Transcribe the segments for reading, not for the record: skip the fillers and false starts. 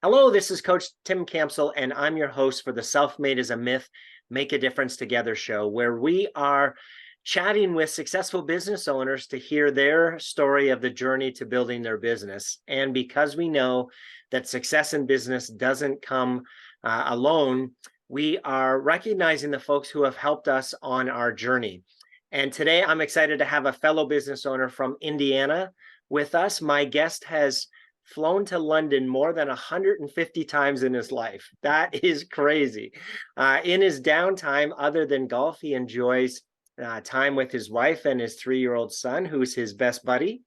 Hello, this is Coach Tim Campbell, and I'm your host for the Self-Made is a Myth, Make a Difference Together show, where we are chatting with successful business owners to hear their story of the journey to building their business. And because we know that success in business doesn't come alone, we are recognizing the folks who have helped us on our journey. And today I'm excited to have a fellow business owner from Indiana with us. My guest has flown to London more than 150 times in his life. That is crazy. In his downtime, other than golf, he enjoys time with his wife and his 3-year-old son, who's his best buddy.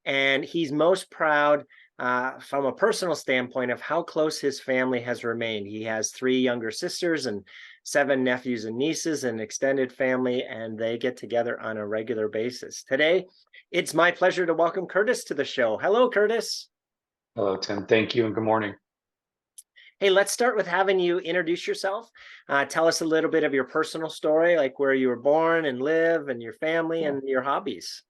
And he's most proud from a personal standpoint of how close his family has remained. He has 3 younger sisters and 7 nephews and nieces, and extended family, and they get together on a regular basis. Today, it's my pleasure to welcome Kurtis to the show. Hello, Kurtis. Hello, Tim. Thank you and good morning. Hey, let's start with having you introduce yourself. Tell us a little bit of your personal story, like where you were born and live, and your family Yeah, and your hobbies.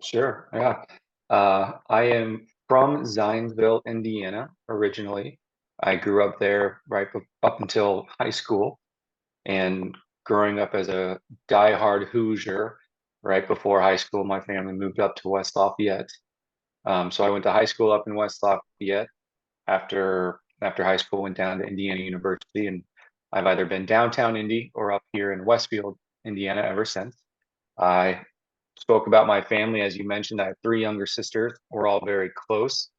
sure. Yeah. I am from Zionsville, Indiana, originally. I grew up there up until high school, and growing up as a diehard Hoosier, right before high school, my family moved up to West Lafayette. So I went to high school up in West Lafayette. After high school, went down to Indiana University, and I've either been downtown Indy or up here in Westfield, Indiana, ever since. I spoke about my family. As you mentioned, I have 3 younger sisters. We're all very close.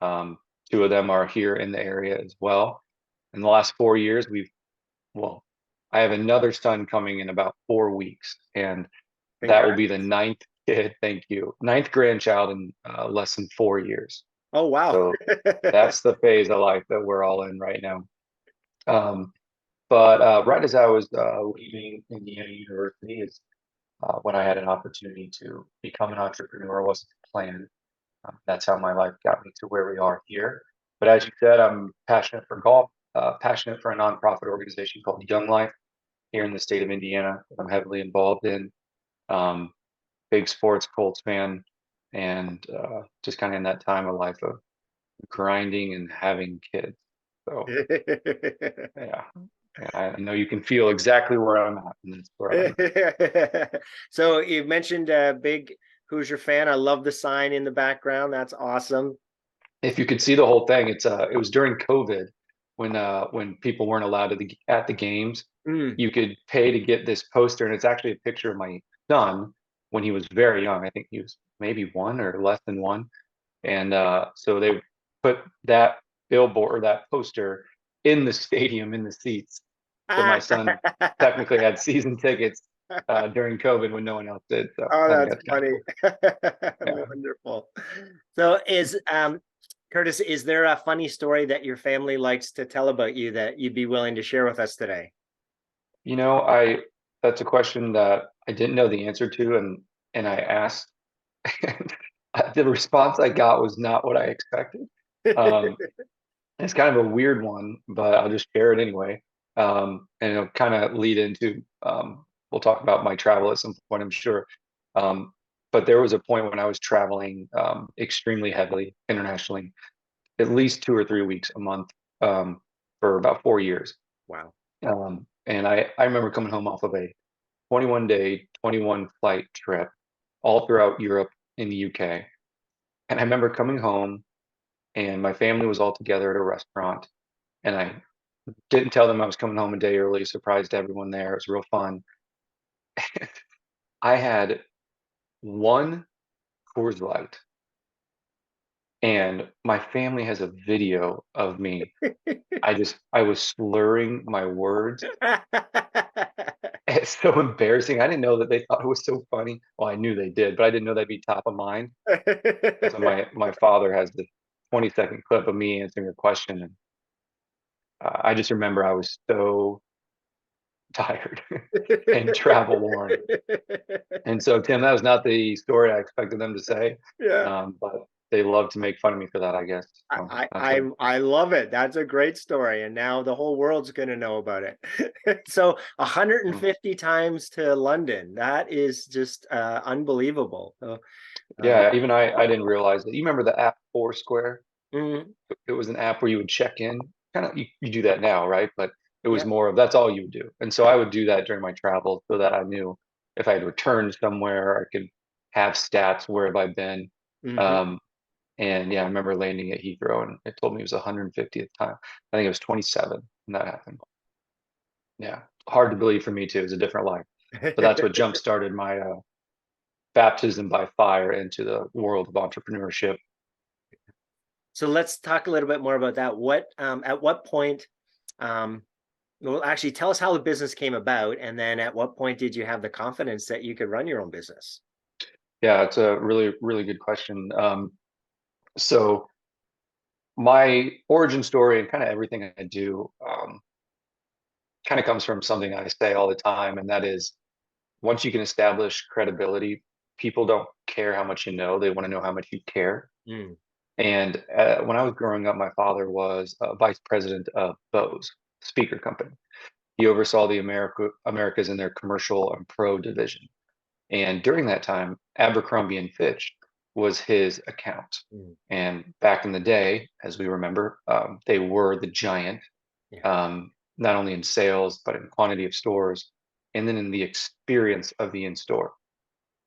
Um, 2 of them are here in the area as well. In the last 4 years, well, I have another son coming in about 4 weeks, and that will be Congrats. the ninth kid. Thank you. Ninth grandchild in less than 4 years. Oh, wow. So that's the phase of life that we're all in right now. Um, but right as I was leaving Indiana University is when I had an opportunity to become an entrepreneur. Wasn't the plan. That's how my life got me to where we are here. But as you said, I'm passionate for golf, passionate for a nonprofit organization called Young Life here in the state of Indiana that I'm heavily involved in. Um, Big sports Colts fan, and just kind of in that time of life of grinding and having kids. So yeah, yeah, I know you can feel exactly where I'm at, and that's where I'm at. So you mentioned a big Hoosier fan. I love the sign in the background. That's awesome. If you could see the whole thing, it was during COVID when people weren't allowed at the games. Mm. You could pay to get this poster, and it's actually a picture of my son when he was very young. I think he was maybe 1 or less than 1, and so they put that billboard or that poster in the stadium in the seats. So my son technically had season tickets during COVID when no one else did. So Oh, I think that's that's kind of funny. cool. Yeah. Wonderful. So Kurtis, is there a funny story that your family likes to tell about you that you'd be willing to share with us today? You know, I that's a question that I didn't know the answer to, and I asked, and the response I got was not what I expected. Um, it's kind of a weird one, but I'll just share it anyway. And it'll kind of lead into we'll talk about my travel at some point, I'm sure. Um, but there was a point when I was traveling extremely heavily internationally, at least 2 or 3 weeks a month for about 4 years. Wow. And I remember coming home off of a 21-day, 21 flight trip all throughout Europe in the UK. And I remember coming home and my family was all together at a restaurant. And I didn't tell them I was coming home a day early, surprised everyone there. It was real fun. I had 1 Coors Light, and my family has a video of me. I was slurring my words. It's so embarrassing. I didn't know that they thought it was so funny. Well, I knew they did, but I didn't know that'd be top of mind. So my father has the 20-second clip of me answering a question, and I just remember I was so tired and travel worn. And so, Tim, that was not the story I expected them to say, Yeah. but they love to make fun of me for that, I guess. So I, that's I what. I love it. That's a great story, and now the whole world's going to know about it. So Mm. 150 times to London. That is just unbelievable. So, uh, Yeah, even I didn't realize that. You remember the app Foursquare? Mhm. It was an app where you would check in. Kind of, you do that now, right? But it was Yep. more of that's all you would do. And so I would do that during my travels so that I knew if I had returned somewhere, I could have stats where have I been. Mhm. Um, and yeah, I remember landing at Heathrow and it told me it was 150th time. I think it was 27 when that happened. Yeah, hard to believe for me too. It was a different life, but that's what jump started my baptism by fire into the world of entrepreneurship. So let's talk a little bit more about that. At what point, um, well, actually tell us how the business came about, and then at what point did you have the confidence that you could run your own business? Yeah, it's a really, really good question. So my origin story and kind of everything I do kind of comes from something I say all the time, and that is once you can establish credibility, people don't care how much you know; they want to know how much you care. Mm, And when I was growing up, my father was vice president of Bose speaker company. He oversaw the Americas in their commercial and pro division. And during that time, Abercrombie and Fitch was his account. mm, And back in the day, as we remember, they were the giant, yeah. not only in sales, but in quantity of stores, and then in the experience of the in store.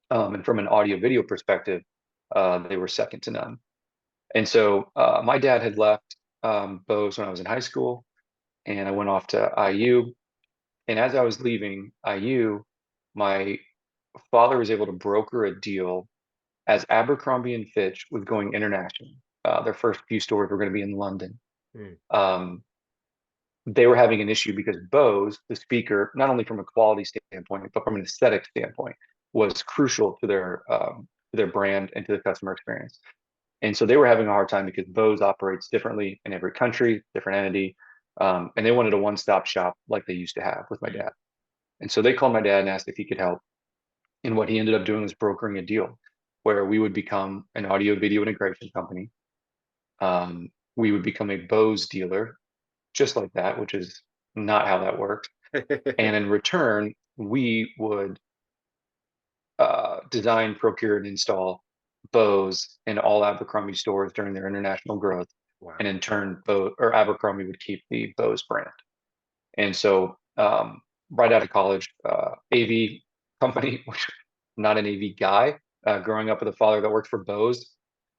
And from an audio video perspective, they were second to none. And so my dad had left Bose when I was in high school, and I went off to IU. And as I was leaving IU, my father was able to broker a deal as Abercrombie and Fitch was going international. Their first few stores were going to be in London. Mm, Um, they were having an issue because Bose, the speaker, not only from a quality standpoint but from an aesthetic standpoint, was crucial to their brand and to the customer experience. And so they were having a hard time because Bose operates differently in every country, different entity, and they wanted a one-stop shop like they used to have with my mm. dad. And so they called my dad and asked if he could help. And what he ended up doing was brokering a deal where we would become an audio video integration company. We would become a Bose dealer, just like that, which is not how that works. And in return, we would design, procure, and install Bose in all Abercrombie stores during their international growth. And Wow. in turn, Abercrombie would keep the Bose brand. And so, right out of college, AV company, which not an AV guy, growing up with a father that worked for Bose,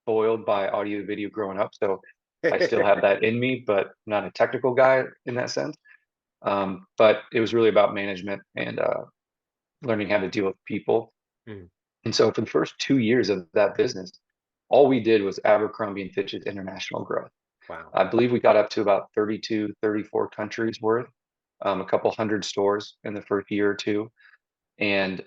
spoiled by audio video growing up. So I still have that in me, but not a technical guy in that sense. But it was really about management and learning how to deal with people. Mm, And so for the first 2 years of that business, all we did was Abercrombie and Fitch's international growth. wow. I believe we got up to about 32, 34 countries worth, a couple hundred stores in the first year or two. And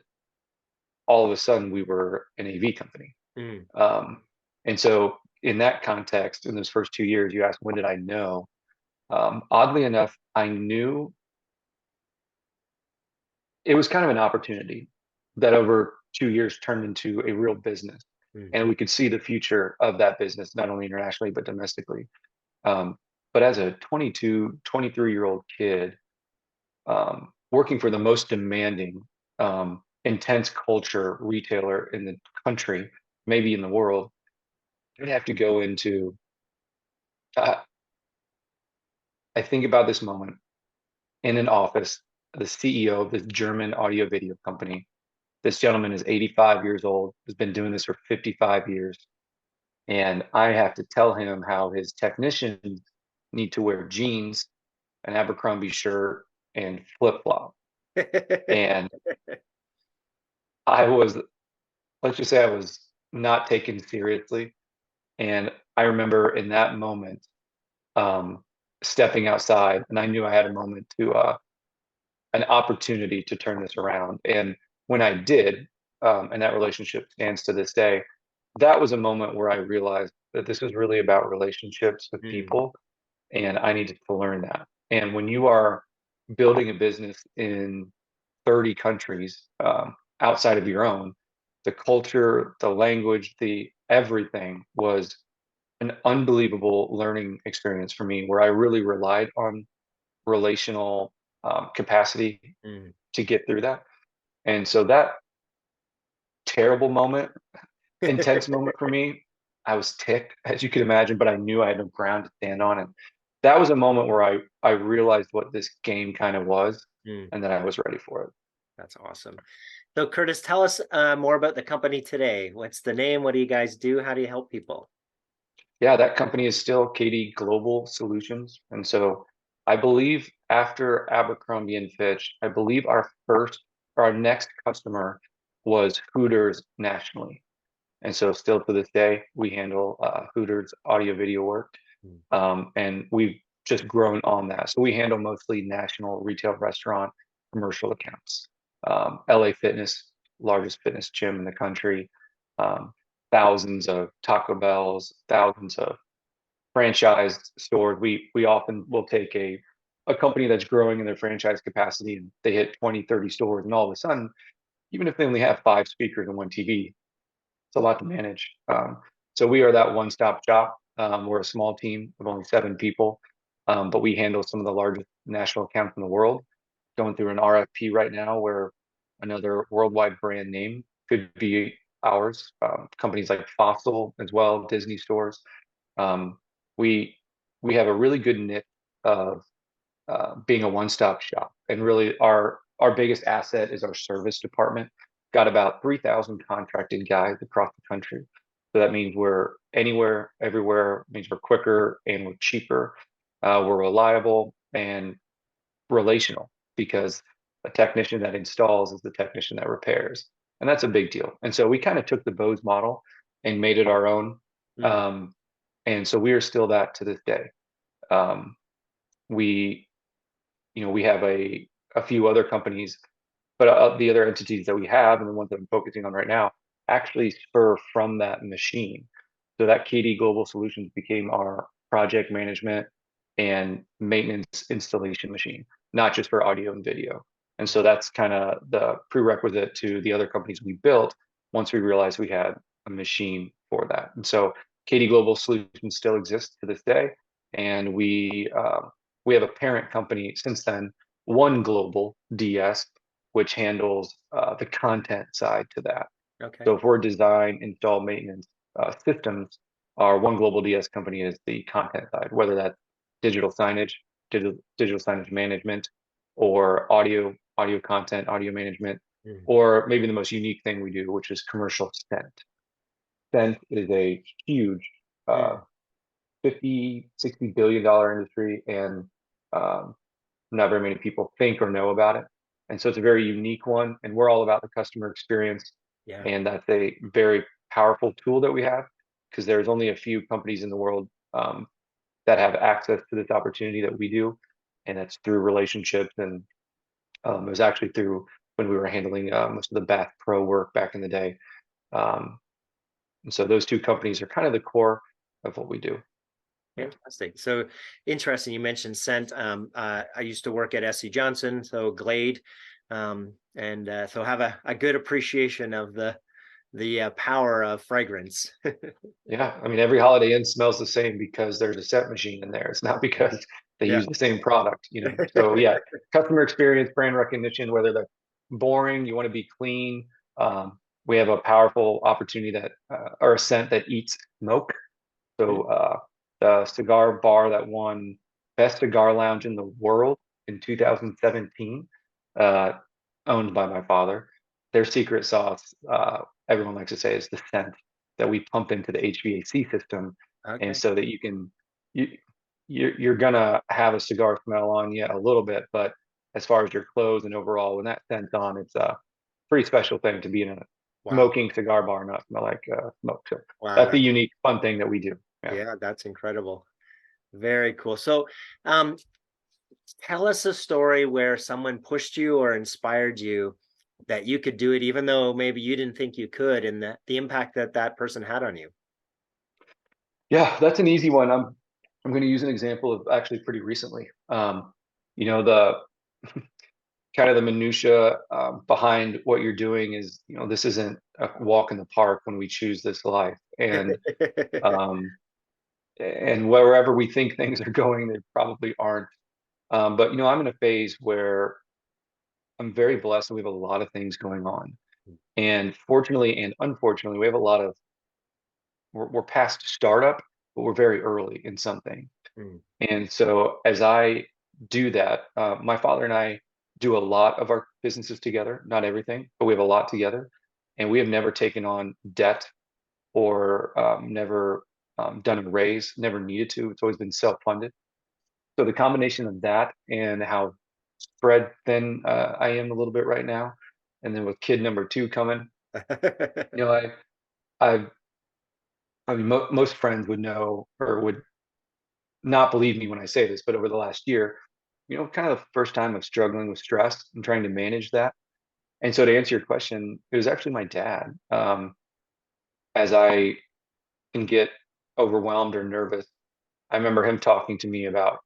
all of a sudden, we were an AV company. Mm, Um, and so, in that context, in those first 2 years, you asked, when did I know? Oddly enough, I knew it was kind of an opportunity that over 2 years turned into a real business. mm, And we could see the future of that business, not only internationally, but domestically. Um, but as a 22, 23-year-old kid, working for the most demanding, intense culture retailer in the country, maybe in the world, I'd have to go into. Uh, I think about this moment in an office, the CEO of this German audio video company. This gentleman is 85 years old, has been doing this for 55 years. And I have to tell him how his technicians need to wear jeans, an Abercrombie shirt, and flip flop. And I was, let's just say I was not taken seriously. And I remember in that moment, um, stepping outside, and I knew I had a moment to an opportunity to turn this around. And when I did, and that relationship stands to this day, that was a moment where I realized that this was really about relationships with Mm, people, and I needed to learn that. And when you are building a business in 30 countries outside of your own, the culture, the language, the everything was an unbelievable learning experience for me where I really relied on relational capacity mm, to get through that. And so that terrible moment, intense moment for me, I was ticked, as you can imagine, but I knew I had no ground to stand on. And that was a moment where I realized what this game kind of was Mm, and that I was ready for it. that's awesome. So, Kurtis, tell us more about the company today. What's the name? What do you guys do? How do you help people? Yeah, that company is still KD Global Solutions. And so I believe after Abercrombie and Fitch, I believe our next customer was Hooters nationally. And so still to this day, we handle Hooters audio video work. Mm, And we've just grown on that. So we handle mostly national retail restaurant commercial accounts. LA Fitness, largest fitness gym in the country, um, thousands of Taco Bells, thousands of franchised stores. We often will take a company that's growing in their franchise capacity and they hit 20, 30 stores, and all of a sudden, even if they only have 5 speakers and one TV, it's a lot to manage. So we are that one-stop shop. We're a small team of only 7 people, but we handle some of the largest national accounts in the world. Going through an RFP right now where another worldwide brand name could be ours. Companies like Fossil as well, Disney stores. Um, we we have a really good niche of being a one-stop shop, and really our biggest asset is our service department. Got about 3,000 contracted guys across the country. So that means we're anywhere, everywhere. It means we're quicker and we're cheaper. We're reliable and relational because a technician that installs is the technician that repairs, and that's a big deal. And so we kind of took the Bose model and made it our own. mm, Um, and so we are still that to this day. Um, we we have a few other companies, but the other entities that we have and the ones that I'm focusing on right now actually spur from that machine. So that KD Global Solutions became our project management and maintenance installation machine, not just for audio and video. And so that's kind of the prerequisite to the other companies we built once we realized we had a machine for that. And so KD Global Solutions still exists to this day, and we have a parent company since then, One Global DS, which handles the content side to that. okay. So for design, install, maintenance systems, our One Global DS company is the content side, whether that's digital signage, digital signage management, or audio content, audio management, Mm, or maybe the most unique thing we do, which is commercial scent. Scent is a huge uh, mm, 50, $60 billion industry, and um, not very many people think or know about it. And so it's a very unique one. And we're all about the customer experience. yeah. And that's a very powerful tool that we have because there's only a few companies in the world that have access to this opportunity that we do. And that's through relationships. And it was actually through when we were handling most of the Bath Pro work back in the day. Um, and so those two companies are kind of the core of what we do. Yeah. Fantastic. So interesting. You mentioned scent. I used to work at SC Johnson, so Glade, and so have a good appreciation of the power of fragrance. Yeah, I mean, every Holiday Inn smells the same because there's a scent machine in there. It's not because they Yeah. use the same product. So yeah, customer experience, brand recognition, whether they're boring, you want to be clean. We have a powerful opportunity that, or a scent that eats smoke. So the cigar bar that won Best Cigar Lounge in the world in 2017, uh, owned by my father. Their secret sauce, everyone likes to say, is the scent that we pump into the HVAC system, and Okay. so that you you're gonna have a cigar smell on you a little bit, but as far as your clothes and overall, when that scent's on, it's a pretty special thing to be in a Wow. smoking cigar bar, not smell like smoke. So Wow. that's a unique, fun thing that we do. Yeah. Yeah, that's incredible. Very cool. So, um, tell us a story where someone pushed you or inspired you that you could do it, even though maybe you didn't think you could, and the impact that that person had on you. Yeah, that's an easy one. I'm going to use an example of actually pretty recently. The kind of the minutia behind what you're doing is, this isn't a walk in the park when we choose this life, um, and wherever we think things are going, they probably aren't. But I'm in a phase where I'm very blessed, and we have a lot of things going on. And fortunately and unfortunately, we have a lot of we're past startup, but we're very early in something. Mm. And so as I do that, my father and I do a lot of our businesses together, not everything, but we have a lot together. And we have never taken on debt or never done a raise, never needed to. It's always been self-funded. So the combination of that and how spread thin I am a little bit right now, and then with kid number two coming, you know, I, I mean, most friends would know or would not believe me when I say this, but over the last year, kind of the first time of struggling with stress and trying to manage that. And so to answer your question, it was actually my dad. As I can get overwhelmed or nervous, I remember him talking to me about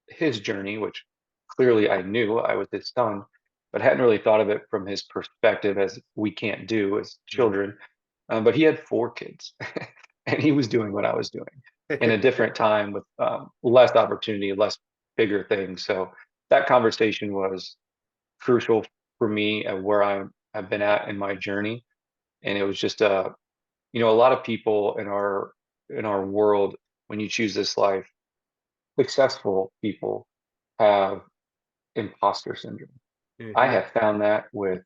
his journey, which clearly I knew I was his son, but hadn't really thought of it from his perspective as we can't do as Mm. children. But he had four kids, and he was doing what I was doing in a different time with less opportunity, less bigger things. So that conversation was crucial for me at where I've been at in my journey, and it was just a lot of people in our world, when you choose this life, successful people have imposter syndrome. I Mhm. have found that with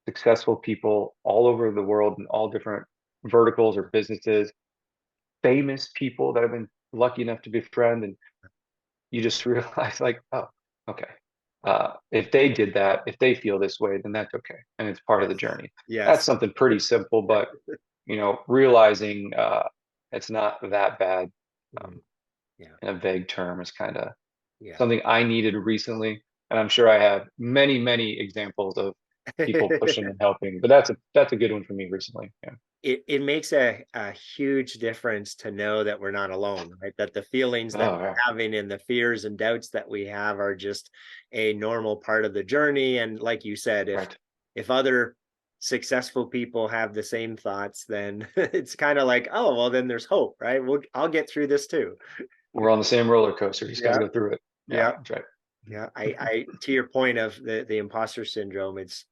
successful people all over the world in all different verticals or businesses, famous people that I've been lucky enough to befriend, and you just realize like, oh, okay. If they did that, if they feel this way, then that's okay, and it's part of the Yes. journey. That's Yes. something pretty simple, but realizing it's not that bad Mm. um, Yeah. in a vague term is kind of Yeah. something I needed recently, and I'm sure I have many, many examples of people pushing and helping. But that's a good one for me recently. Yeah. It makes a huge difference to know that we're not alone, right? That the feelings that Oh yeah. we're having and the fears and doubts that we have are just a normal part of the journey. And like you said, Right. if other successful people have the same thoughts, then it's kind of like, oh, well, then there's hope, right? I'll get through this too. We're on the same roller coaster. You just got to Yeah, go through it. Yeah, yeah, that's right. yeah. I to your point of the imposter syndrome, it's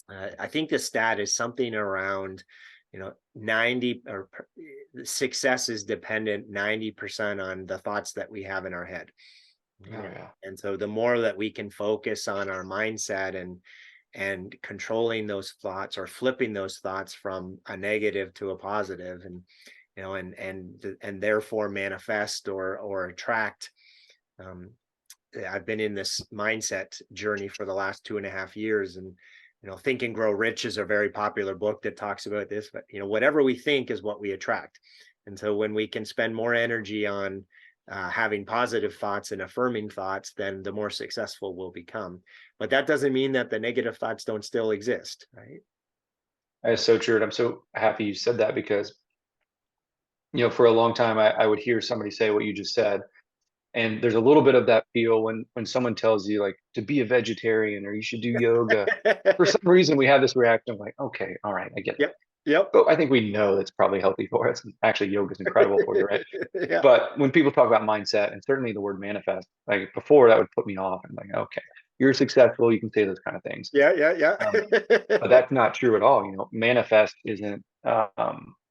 I think the stat is something around, 90 or success is dependent 90% on the thoughts that we have in our head. Oh Yeah. yeah. And so the more that we can focus on our mindset and controlling those thoughts or flipping those thoughts from a negative to a positive and and therefore manifest or attract. um, I've been in this mindset journey for the last 2.5 years, and Think and Grow Rich is a very popular book that talks about this. But whatever we think is what we attract, and so when we can spend more energy on having positive thoughts and affirming thoughts, then the more successful we'll become. But that doesn't mean that the negative thoughts don't still exist, right? That is so true. And I'm so happy you said that because, for a long time I would hear somebody say what you just said. And there's a little bit of that feel when someone tells you like to be a vegetarian or you should do yoga. For some reason we have this reaction like, okay, all right, I get it. Yep. Yep. But I think we know that's probably healthy for us. Actually, yoga is incredible for you, right? Yeah. But when people talk about mindset and certainly the word manifest, like before that would put me off. And like, okay, you're successful, you can say those kind of things. Yeah. Yeah. But Yeah. that's not true at all. Manifest isn't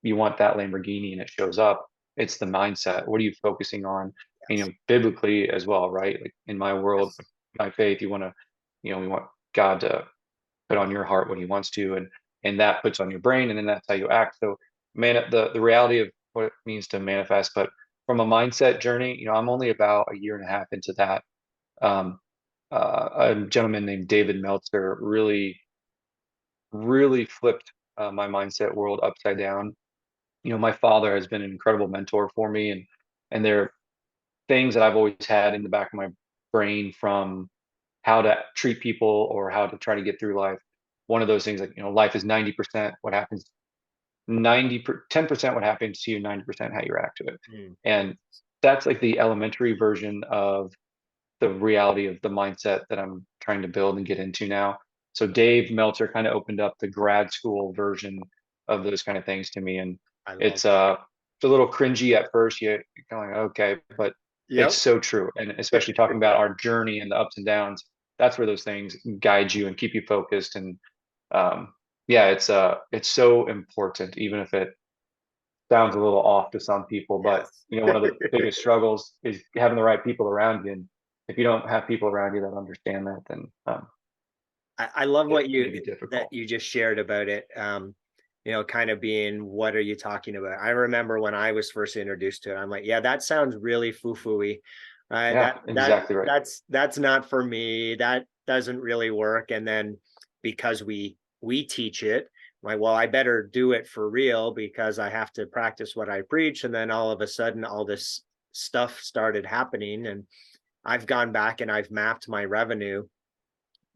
you want that Lamborghini and it shows up. It's the mindset. What are you focusing on? And, Yes. biblically as well, right? Like in my world, Yes. my faith, we want God to put on your heart what he wants to, and that puts on your brain, and then that's how you act. So the reality of what it means to manifest, but from a mindset journey, I'm only about a year and a half into that. um, a gentleman named David Meltzer really flipped my mindset world upside down. My father has been an incredible mentor for me, and there are things that I've always had in the back of my brain from how to treat people or how to try to get through life. One of those things, like, life is 90% what happens, 10% what happens to you, 90% how you react to it. Mm. And that's like the elementary version of the reality of the mindset that I'm trying to build and get into now. So Dave Meltzer kind of opened up the grad school version of those kind of things to me. And I love. it's a little cringy at first. You're kind of like, okay, but it's Yep. so true. And especially talking about our journey and the ups and downs, that's where those things guide you and keep you focused. And yeah, it's so important, even if it sounds a little off to some people, but Yes. one of the biggest struggles is having the right people around you. And if you don't have people around you that understand that, then I love what it you may be that difficult. you just shared about it. Kind of being, what are you talking about? I remember when I was first introduced to it, I'm like, yeah, that sounds really foo-fooey. Yeah, exactly right. That's not for me. That doesn't really work. And then because we teach it, like, well, I better do it for real because I have to practice what I preach. And then all of a sudden, all this stuff started happening, and I've gone back and I've mapped my revenue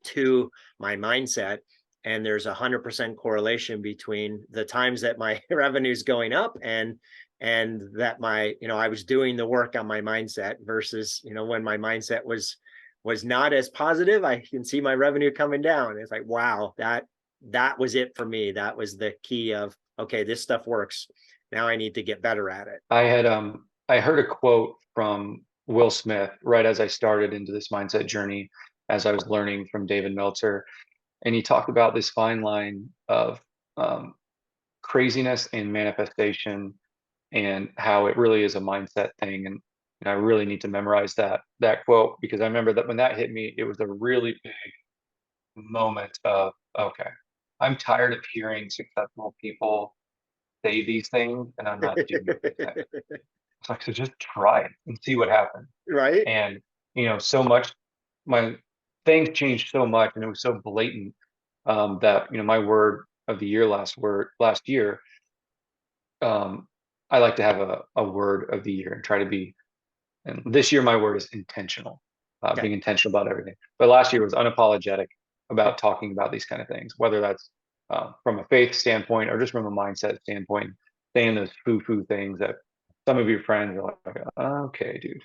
to my mindset, and there's 100% correlation between the times that my revenue is going up and that my I was doing the work on my mindset versus when my mindset was not as positive. I can see my revenue coming down. It's like, wow, that was it for me. That was the key of, okay, this stuff works. Now I need to get better at it. I heard a quote from Will Smith right as I started into this mindset journey, as I was learning from David Meltzer, and he talked about this fine line of um, craziness and manifestation, and how it really is a mindset thing. And I really need to memorize that quote, because I remember that when that hit me, it was a really big moment of, okay, I'm tired of hearing successful people say these things and I'm not doing these things. It's like, so just try it and see what happens. Right. And so much, my things changed so much, and it was so blatant, that my word of the year last year, um, I like to have a word of the year and try to be. And this year, my word is intentional, Okay. being intentional about everything. But last year was unapologetic about talking about these kind of things, whether that's from a faith standpoint or just from a mindset standpoint, saying those foo-foo things that some of your friends are like, okay, dude,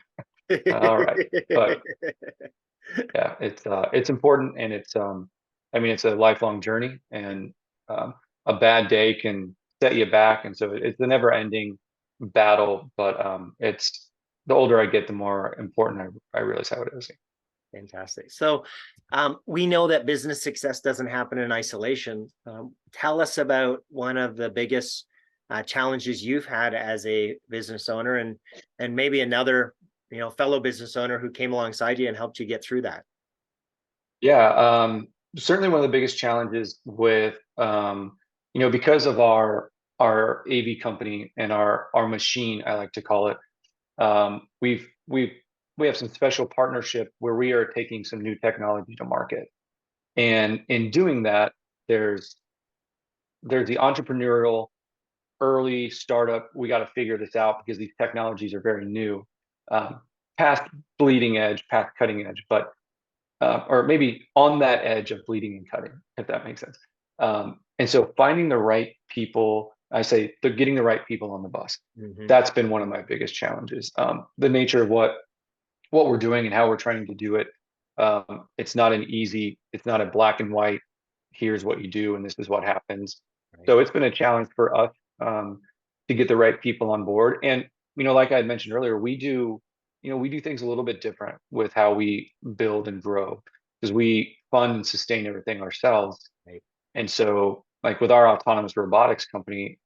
all right. But yeah, it's important, and I mean, it's a lifelong journey, and a bad day can set you back, and so it's a never-ending battle. But it's the older I get, the more important I realize how it is. Fantastic. So we know that business success doesn't happen in isolation. Tell us about one of the biggest challenges you've had as a business owner, and maybe another fellow business owner who came alongside you and helped you get through that. Yeah, certainly one of the biggest challenges with because of our AV company and our machine, I like to call it. We have some special partnership where we are taking some new technology to market, and in doing that, there's the entrepreneurial early startup. We got to figure this out because these technologies are very new, um, past bleeding edge, past cutting edge, but or maybe on that edge of bleeding and cutting, if that makes sense. And so finding the right people, I say they're getting the right people on the bus. Mm-hmm. That's been one of my biggest challenges. The nature of what we're doing and how we're trying to do it. It's not a black and white, here's what you do and this is what happens. Right. So it's been a challenge for us, to get the right people on board. And, like I had mentioned earlier, we do things a little bit different with how we build and grow, because we fund and sustain everything ourselves. Right. And so, like with our autonomous robotics company,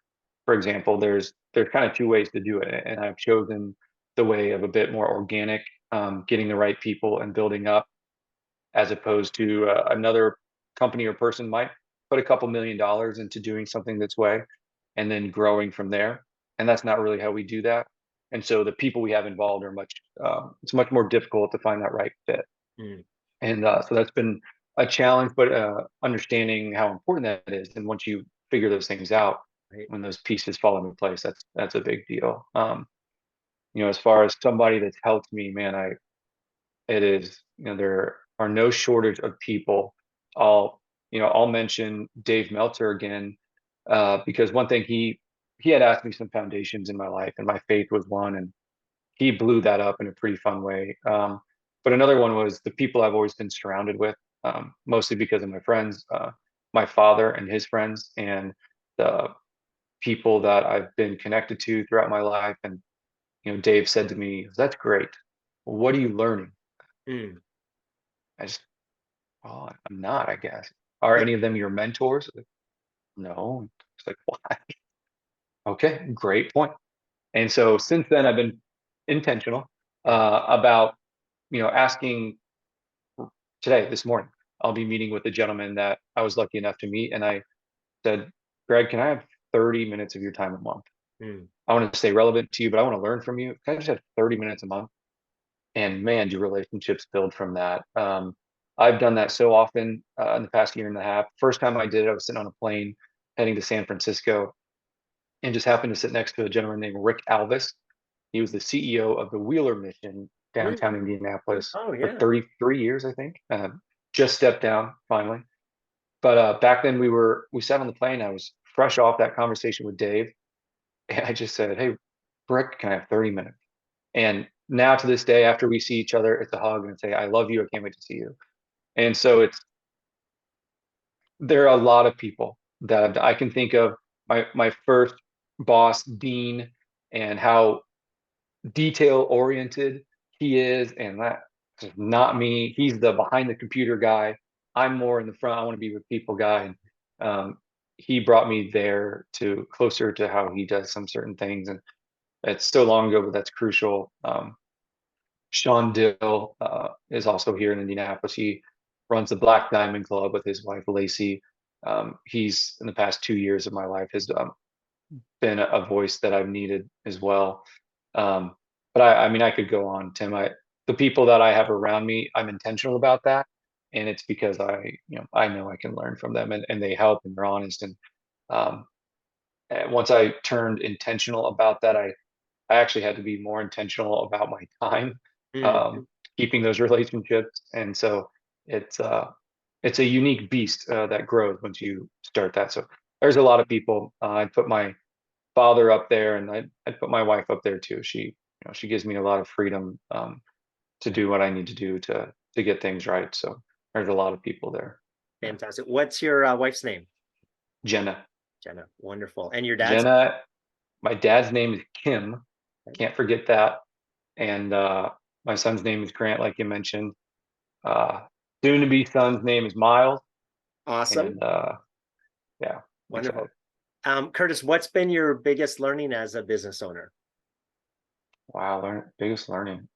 for example, there's kind of two ways to do it, and I've chosen the way of a bit more organic, getting the right people and building up, as opposed to another company or person might put a couple $1 million into doing something this way and then growing from there. And that's not really how we do that. And so the people we have involved are it's much more difficult to find that right fit. Mm. And so that's been a challenge, but understanding how important that is. And once you figure those things out, Right. when those pieces fall into place, that's a big deal. As far as somebody that's helped me, man, it is, there are no shortage of people. I'll mention Dave Meltzer again, because one thing he had asked me some foundations in my life, and my faith was one, and he blew that up in a pretty fun way. But another one was the people I've always been surrounded with, mostly because of my friends, my father and his friends, and the people that I've been connected to throughout my life. And Dave said to me, "That's great. What are you learning?" Mm. I just, "Oh, I'm not, I guess." "Are any of them your mentors?" Like, "No." It's like, "Why?" Okay, great point. And so since then, I've been intentional Yeah. about, asking today, this morning, I'll be meeting with a gentleman that I was lucky enough to meet. And I said, Greg, can I have 30 minutes of your time a month? Mm. I want to stay relevant to you, but I want to learn from you. Can I just have 30 minutes a month? And man, do relationships build from that. I've done that so often in the past year and a half. First time I did it, I was sitting on a plane heading to San Francisco and just happened to sit next to a gentleman named Rick Alvis. He was the CEO of the Wheeler Mission downtown Mm. Indianapolis Oh for yeah. 33 years, I think. Just stepped down finally. But back then we sat on the plane. I was fresh off that conversation with Dave, and I just said, "Hey, Rick, can I have 30 minutes?" And now to this day, after we see each other, it's a hug and say, "I love you. I can't wait to see you." And so there are a lot of people that I can think of. My first boss, Dean, and how detail oriented he is, and that's not me. He's the behind the computer guy. I'm more in the front. I want to be with people guy. And he brought me there to closer to how he does some certain things, and it's so long ago, but that's crucial. Sean Dill is also here in Indianapolis. He runs the Black Diamond Club with his wife Lacey. He's in the past 2 years of my life has been a voice that I've needed as well. Um, but I mean, I could go on, Tim. The people that I have around me, I'm intentional about that, and it's because I know I can learn from them, and they help and they're honest. Um, and once I turned intentional about that, I actually had to be more intentional about my time, Mm. um, keeping those relationships, and so it's uh, it's a unique beast that grows once you start that. So there's a lot of people. I put my father up there, and I'd put my wife up there too. She gives me a lot of freedom to do what I need to do to get things right. So there's a lot of people there. Yeah. Fantastic. What's your wife's name? Jenna, Jenna. Wonderful. And your dad's Jenna. My dad's name is Kim. name? Can't forget that. And my son's name is Grant, like you mentioned. Uh, Soon to be son's name is Miles. Awesome. And yeah, I'm excited. Wonderful. Kurtis, what's been your biggest learning as a business owner? Wow, biggest learning.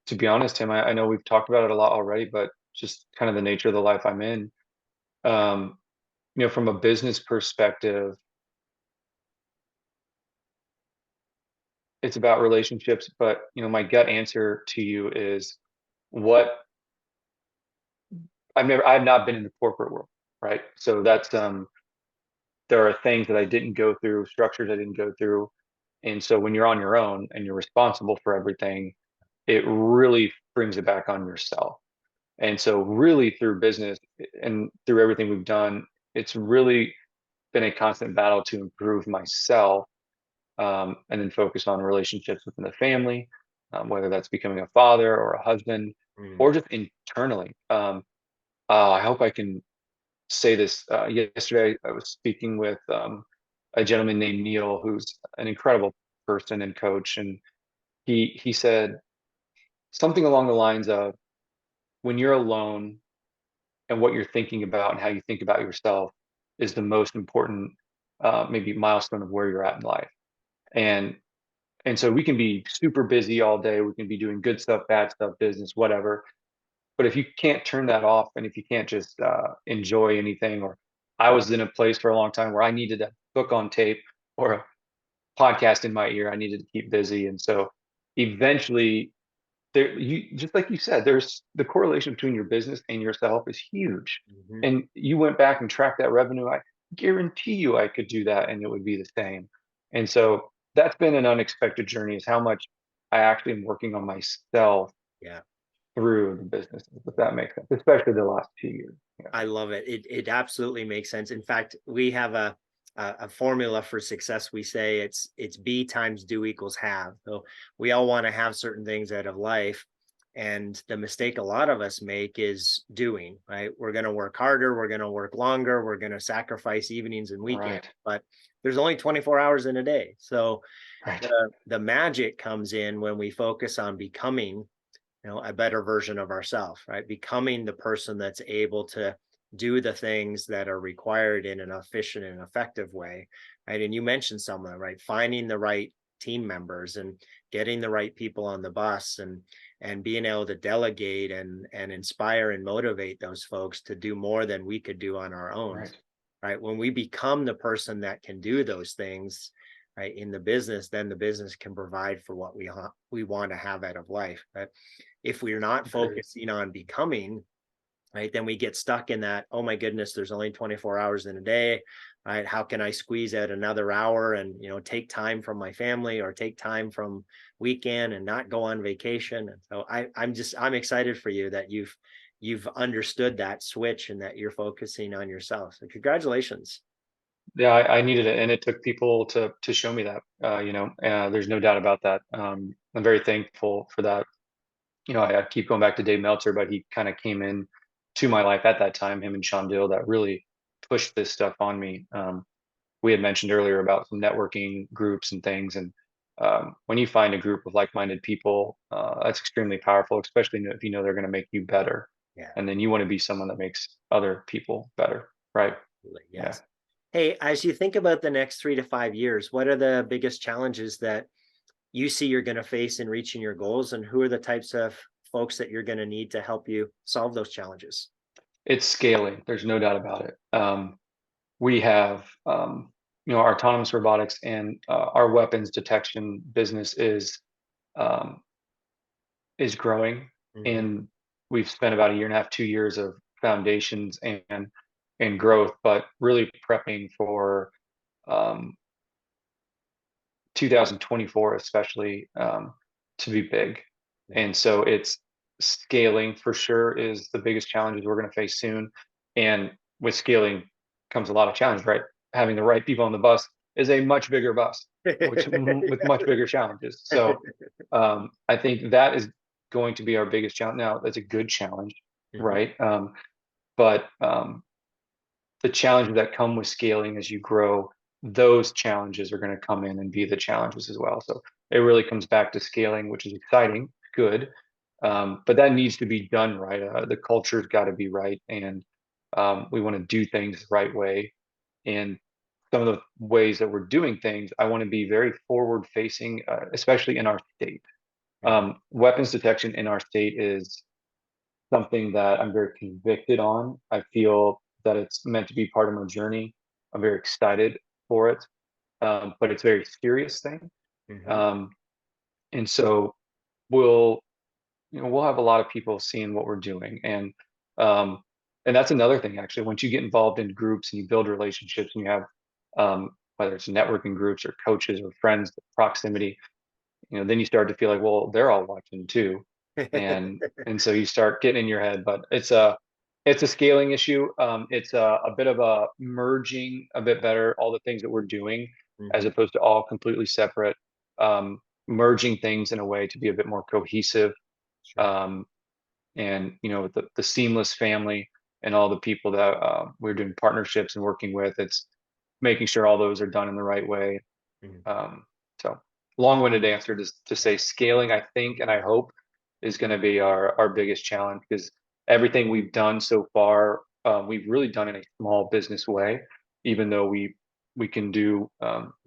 To be honest, Tim, I know we've talked about it a lot already, but just kind of the nature of the life I'm in. Um, from a business perspective, it's about relationships, but my gut answer to you is what I have not been in the corporate world, right? So that's there are things that I didn't go through, structures I didn't go through. And so when you're on your own and you're responsible for everything, it really brings it back on yourself. And so really through business and through everything we've done, it's really been a constant battle to improve myself, and then focus on relationships within the family, whether that's becoming a father or a husband Mm. or just internally. I hope I can say this. Yesterday, I was speaking with a gentleman named Neil, who's an incredible person and coach, and he said something along the lines of, "When you're alone and what you're thinking about and how you think about yourself is the most important, maybe milestone of where you're at in life." And so we can be super busy all day. We can be doing good stuff, bad stuff, business, whatever. But if you can't turn that off, and if you can't just enjoy anything, or I was in a place for a long time where I needed a book on tape or a podcast in my ear, I needed to keep busy. And so eventually there, you just like you said, there's the correlation between your business and yourself is huge. Mhm. And you went back and tracked that revenue. I guarantee you I could do that and it would be the same. And so that's been an unexpected journey, is how much I actually am working on myself Yeah. through the business, if that makes sense, especially the last 2 years. Yeah. I love it. It absolutely makes sense. In fact, we have a formula for success. We say it's B times do equals have. So we all want to have certain things out of life. And the mistake a lot of us make is doing, right? We're going to work harder, we're going to work longer, we're going to sacrifice evenings and weekends, Right. but there's only 24 hours in a day. So Right. the magic comes in when we focus on becoming a better version of ourselves, right? Becoming the person that's able to do the things that are required in an efficient and effective way, right? And you mentioned some of them, right? Finding the right team members and getting the right people on the bus, and being able to delegate and inspire and motivate those folks to do more than we could do on our own, Right. right? When we become the person that can do those things, right, in the business, then the business can provide for what we want to have out of life. But if we're not Agreed. focusing on becoming, right, then we get stuck in that, oh my goodness, there's only 24 hours in a day, right? How can I squeeze out another hour and, take time from my family or take time from weekend and not go on vacation? And so I'm excited for you that you've understood that switch and that you're focusing on yourself. So congratulations. Yeah, I needed it, and it took people to show me that. There's no doubt about that. I'm very thankful for that. I keep going back to Dave Meltzer, but he kind of came in to my life at that time, him and Sean Dill, that really pushed this stuff on me. We had mentioned earlier about some networking groups and things, and when you find a group of like-minded people, that's extremely powerful, especially if you know they're going to make you better, Yeah, and then you want to be someone that makes other people better, right? absolutely. Yeah. Yes. Hey, as you think about the next 3 to 5 years, what are the biggest challenges that you see you're going to face in reaching your goals, and who are the types of folks that you're going to need to help you solve those challenges? It's scaling. There's no doubt about it. We have, our autonomous robotics and our weapons detection business um, is growing, Hmm. and we've spent about a year and a half, 2 years of foundations and growth, but really prepping for um, 2024, especially to be big. Yeah. And so it's scaling for sure is the biggest challenges we're going to face soon. And with scaling comes a lot of challenge, right? Having the right people on the bus is a much bigger bus, which with much bigger challenges. So I think that is going to be our biggest challenge. Now, that's a good challenge, Hmm. right? But the challenges that come with scaling as you grow, those challenges are going to come in and be the challenges as well. So it really comes back to scaling, which is exciting, good, Yeah. but that needs to be done right. The culture's got to be right, and we want to do things the right way. And some of the ways that we're doing things, I want to be very forward facing, especially in our state. Hmm. Weapons detection in our state is something that I'm very convicted on. I feel that it's meant to be part of my journey. I'm very excited for it, but it's a very serious thing. Hmm. Um, and so we'll, we'll have a lot of people seeing what we're doing, um, and that's another thing actually. Once you get involved in groups and you build relationships, and you have whether it's networking groups or coaches or friends, proximity, then you start to feel like, well, they're all watching too, and so you start getting in your head. But it's a scaling issue. It's a bit of a merging a bit better all the things that we're doing as Hmm. opposed to all completely separate. Merging things in a way to be a bit more cohesive, Sure. um, and the seamless family and all the people that we're doing partnerships and working with. It's making sure all those are done in the right way. Mhm. um, so long-winded answer to say scaling, I think, and I hope is going to be our biggest challenge, because everything we've done so far, we've really done in a small business way, even though we can do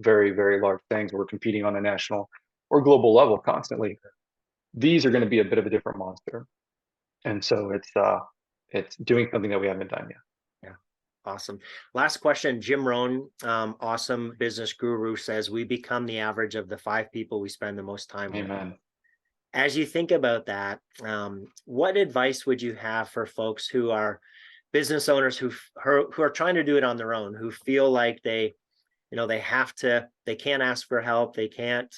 very, very large things. We're competing on a national or global level constantly. These are going to be a bit of a different monster. And so it's doing something that we haven't done yet. Yeah. Awesome. Last question. Jim Rohn, awesome business guru, says we become the average of the 5 people we spend the most time with. Amen. As you think about that, what advice would you have for folks who are business owners who are trying to do it on their own, who feel like they have to, they can't ask for help, they can't,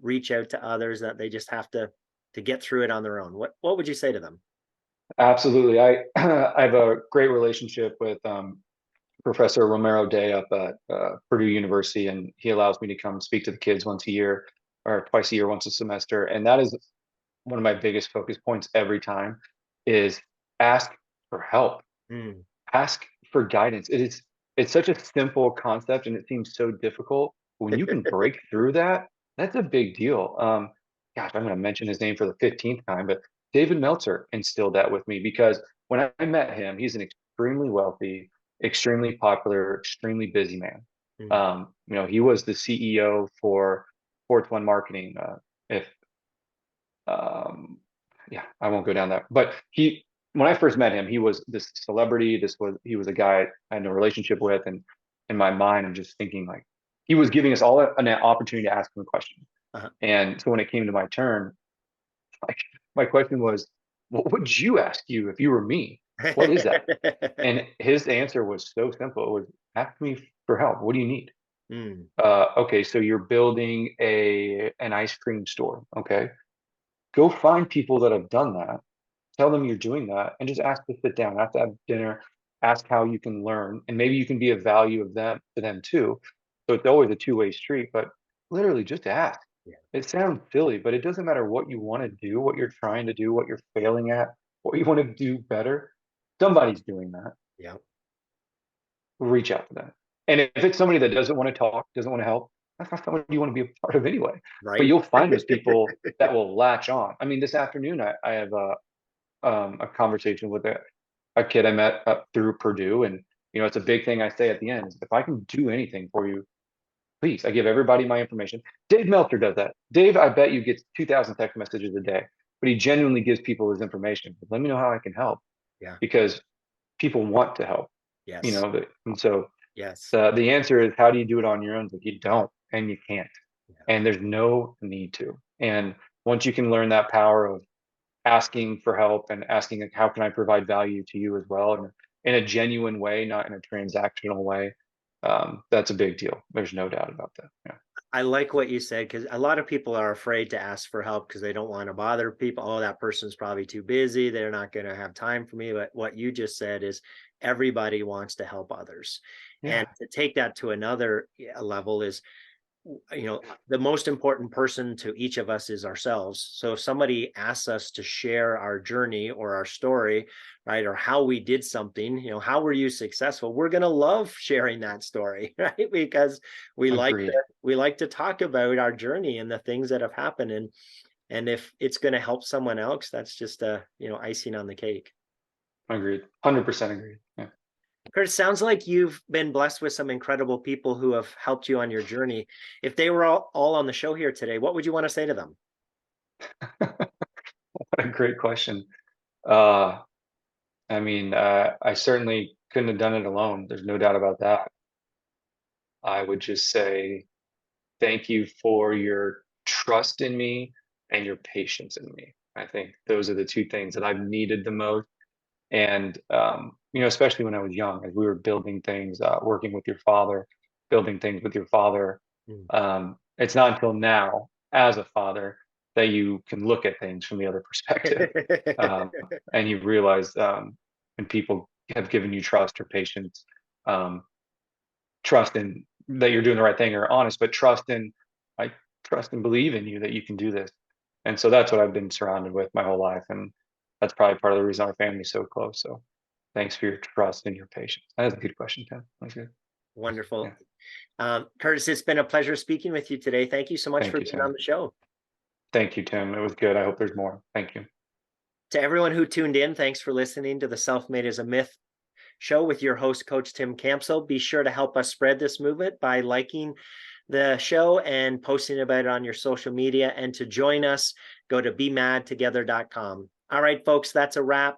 reach out to others, that they just have to get through it on their own? What would you say to them? Absolutely. I I have a great relationship with Professor Romero Day up at Purdue University, and he allows me to come speak to the kids once a year or twice a year, once a semester. And that is one of my biggest focus points every time is ask for help, Mm. ask for guidance. It's such a simple concept and it seems so difficult. When you can break through that, that's a big deal. Gosh, I'm going to mention his name for the 15th time, but David Meltzer instilled that with me, because when I met him, he's an extremely wealthy, extremely popular, extremely busy man. Mm. He was the CEO for Fourth One Marketing. If Yeah, I won't go down that. But when I first met him, he was this celebrity. He was a guy I had no relationship with, and in my mind, I'm just thinking like he was giving us all an opportunity to ask him a question. Uh-huh. And so when it came to my turn, like my question was, "What would you ask you if you were me? What is that?" And his answer was so simple. It was, "Ask me for help. What do you need?" Mm. Okay, so you're building an ice cream store. Okay, go find people that have done that, tell them you're doing that, and just ask to sit down, ask to have dinner, ask how you can learn, and maybe you can be of value of them to them too. So it's always a two-way street, but literally just ask. Yeah. It sounds silly, but it doesn't matter what you want to do, what you're trying to do, what you're failing at, what you want to do better. Somebody's doing that. Yeah. Reach out to them. And if it's somebody that doesn't want to talk, doesn't want to help, that's not somebody you want to be a part of anyway. But Right. you'll find those people that will latch on. I mean, this afternoon I have a conversation with a kid I met up through Purdue, and it's a big thing I say at the end is if I can do anything for you, please. I give everybody my information. Dave Meltzer does that. Dave, I bet you gets 2,000 text messages a day, but he genuinely gives people his information. Let me know how I can help Yeah. because people want to help. Yes. And so Yes. the answer is how do you do it on your own? Like you don't, and you can't, Yeah. and there's no need to. And once you can learn that power of asking for help and asking like, how can I provide value to you as well, and in a genuine way, not in a transactional way, that's a big deal. There's no doubt about that. Yeah, I like what you said because a lot of people are afraid to ask for help because they don't want to bother people. Oh, that person's probably too busy. They're not going to have time for me. But what you just said is everybody wants to help others. And yeah, to take that to another level is the most important person to each of us is ourselves. So if somebody asks us to share our journey or our story, right, or how we did something, how were you successful, we're going to love sharing that story, right, because we like to agreed, we like to talk about our journey and the things that have happened, and if it's going to help someone else, that's just icing on the cake. agreed, 100% agreed. Yeah. Kurt, sounds like you've been blessed with some incredible people who have helped you on your journey. If they were all on the show here today, what would you want to say to them? What a great question. Uh, I mean, I certainly couldn't have done it alone. There's no doubt about that. I would just say thank you for your trust in me and your patience in me. I think those are the two things that I've needed the most. And, especially when I was young, as we were building things, working with your father, building things with your father, Mm. it's not until now, as a father, that you can look at things from the other perspective. Um, and you realize when people have given you trust or patience, um, trust in that you're doing the right thing or honest, but I trust and believe in you that you can do this. And so that's what I've been surrounded with my whole life. And that's probably part of the reason our family's so close. So thanks for your trust and your patience. That's a good question, Tim. That's good. Yeah. Wonderful. Kurtis, it's been a pleasure speaking with you today. Thank you so much Thank for you, being on Tim. the show. Thank you, Tim. It was good. I hope there's more. Thank you. To everyone who tuned in, thanks for listening to the Self-Made is a Myth show with your host, Coach Tim Campsell. Be sure to help us spread this movement by liking the show and posting about it on your social media. And to join us, go to bemadtogether.com. All right, folks, that's a wrap.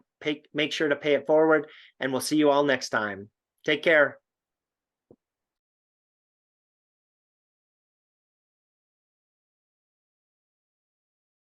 Make sure to pay it forward, and we'll see you all next time. Take care.